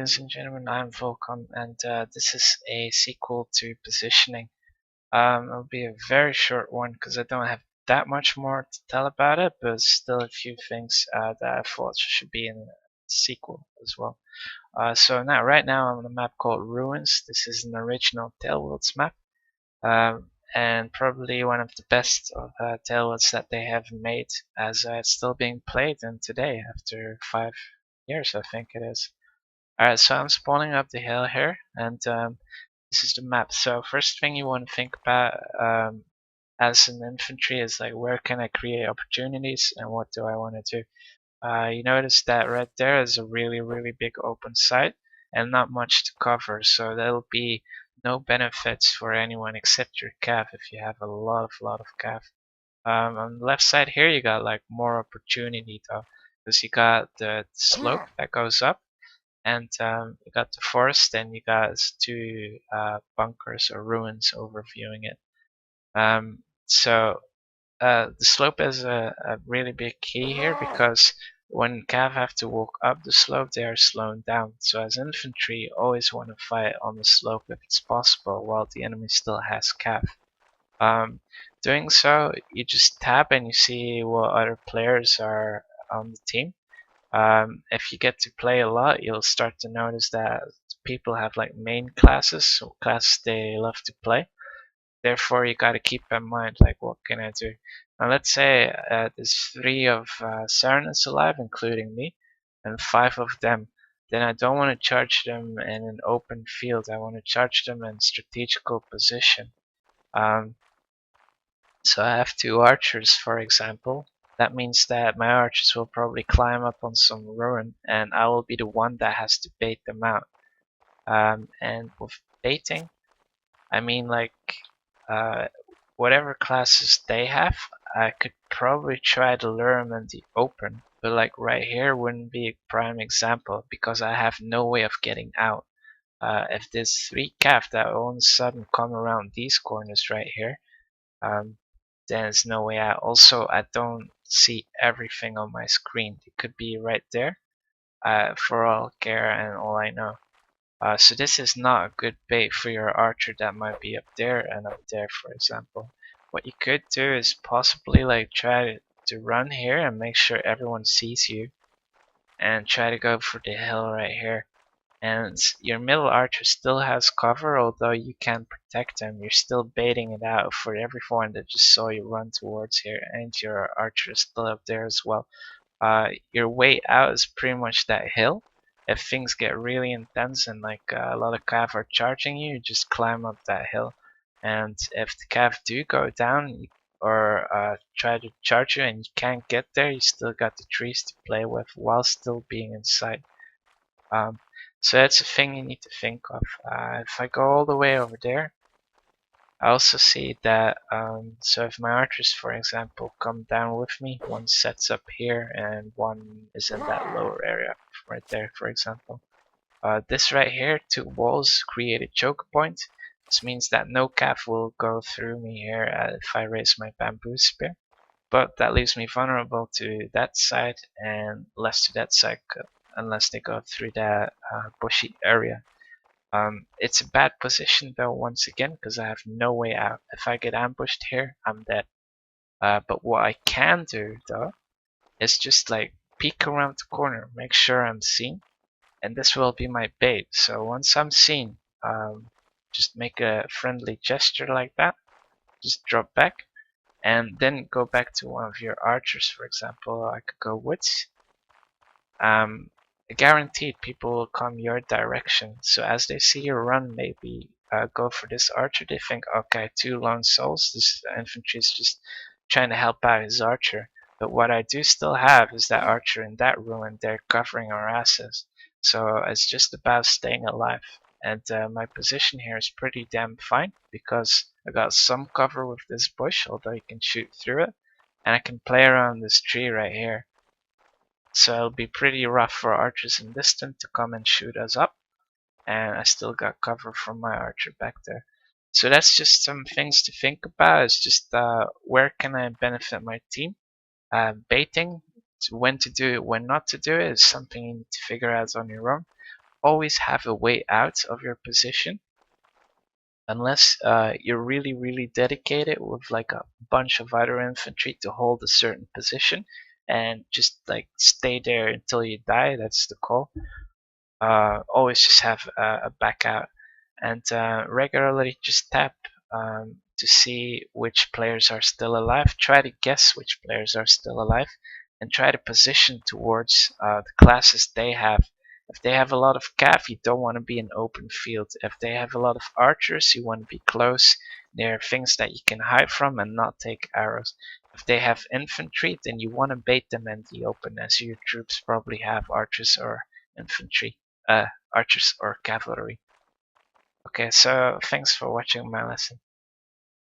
ladies and gentlemen, I'm Volcom, and this is a sequel to Positioning. It'll be a very short one because I don't have that much more to tell about it, but still a few things that I thought should be in the sequel as well. Right now, I'm on a map called Ruins. This is an original Tailworlds map, and probably one of the best of Tailworlds that they have made, as it's still being played and today after 5 years, I think it is. Alright, so I'm spawning up the hill here, and this is the map. So first thing you want to think about as an infantry is like, where can I create opportunities and what do I want to do? You notice that right there is a really big open site and not much to cover, so there'll be no benefits for anyone except your cav if you have a lot of cav. On the left side here you got like more opportunity though, because you got the slope that goes up, and you got the forest, and you got two bunkers or ruins overviewing it. The slope is a really big key here, because when cav have to walk up the slope, they are slowing down. So as infantry, you always want to fight on the slope if it's possible, while the enemy still has cav. Doing so, you just tab and you see what other players are on the team. If you get to play a lot, you'll start to notice that people have like main classes, or classes they love to play. Therefore, you gotta keep in mind, like, what can I do? Now, let's say there's 3 of Serenus alive, including me, and 5 of them. Then I don't want to charge them in an open field. I want to charge them in strategical position. So I have 2 archers, for example. That means that my archers will probably climb up on some ruin, and I will be the one that has to bait them out. And with baiting, I mean like whatever classes they have, I could probably try to lure them in the open. But like right here wouldn't be a prime example, because I have no way of getting out. If there's 3 cav that all of a sudden come around these corners right here, there's no way out. Also, I don't see everything on my screen. It could be right there, for all I care and all I know. So this is not a good bait for your archer that might be up there and up there, for example. What you could do is possibly like try to run here and make sure everyone sees you, and try to go for the hill right here. And your middle archer still has cover, although you can't protect them. You're still baiting it out for everyone that just saw you run towards here, and your archer is still up there as well. Your way out is pretty much that hill. If things get really intense and like a lot of cav are charging you, just climb up that hill. And if the cav do go down or try to charge you and you can't get there, you still got the trees to play with while still being inside. So that's a thing you need to think of. If I go all the way over there, I also see that, so if my archers, for example, come down with me, one sets up here and one is in that lower area, right there, for example. This right here, 2 walls create a choke point. This means that no cav will go through me here if I raise my bamboo spear. But that leaves me vulnerable to that side and less to that side, unless they go through that bushy area. It's a bad position though, once again, because I have no way out. If I get ambushed here, I'm dead. But what I can do though is just like peek around the corner, make sure I'm seen, and this will be my bait. So once I'm seen, just make a friendly gesture like that, just drop back, and then go back to one of your archers. For example, I could go woods. Guaranteed people will come your direction. So as they see you run, maybe go for this archer, they think, okay, 2 lone souls, this infantry is just trying to help out his archer. But what I do still have is that archer in that ruin, they're covering our asses. So it's just about staying alive. And my position here is pretty damn fine, because I got some cover with this bush, although you can shoot through it. And I can play around this tree right here. So it'll be pretty rough for archers in distance to come and shoot us up. And I still got cover from my archer back there. So that's just some things to think about. It's just where can I benefit my team? Baiting, when to do it, when not to do it, is something you need to figure out on your own. always have a way out of your position, unless you're really dedicated with like a bunch of other infantry to hold a certain position and just like stay there until you die. That's the call. Always just have a back out, and regularly just tap to see which players are still alive. Try to guess which players are still alive, and try to position towards the classes they have. If they have a lot of cav, you don't want to be in open field. If they have a lot of archers, you want to be close near things that you can hide from and not take arrows. If they have infantry, then you want to bait them in the open, as your troops probably have archers or infantry, archers or cavalry. Okay, so thanks for watching my lesson.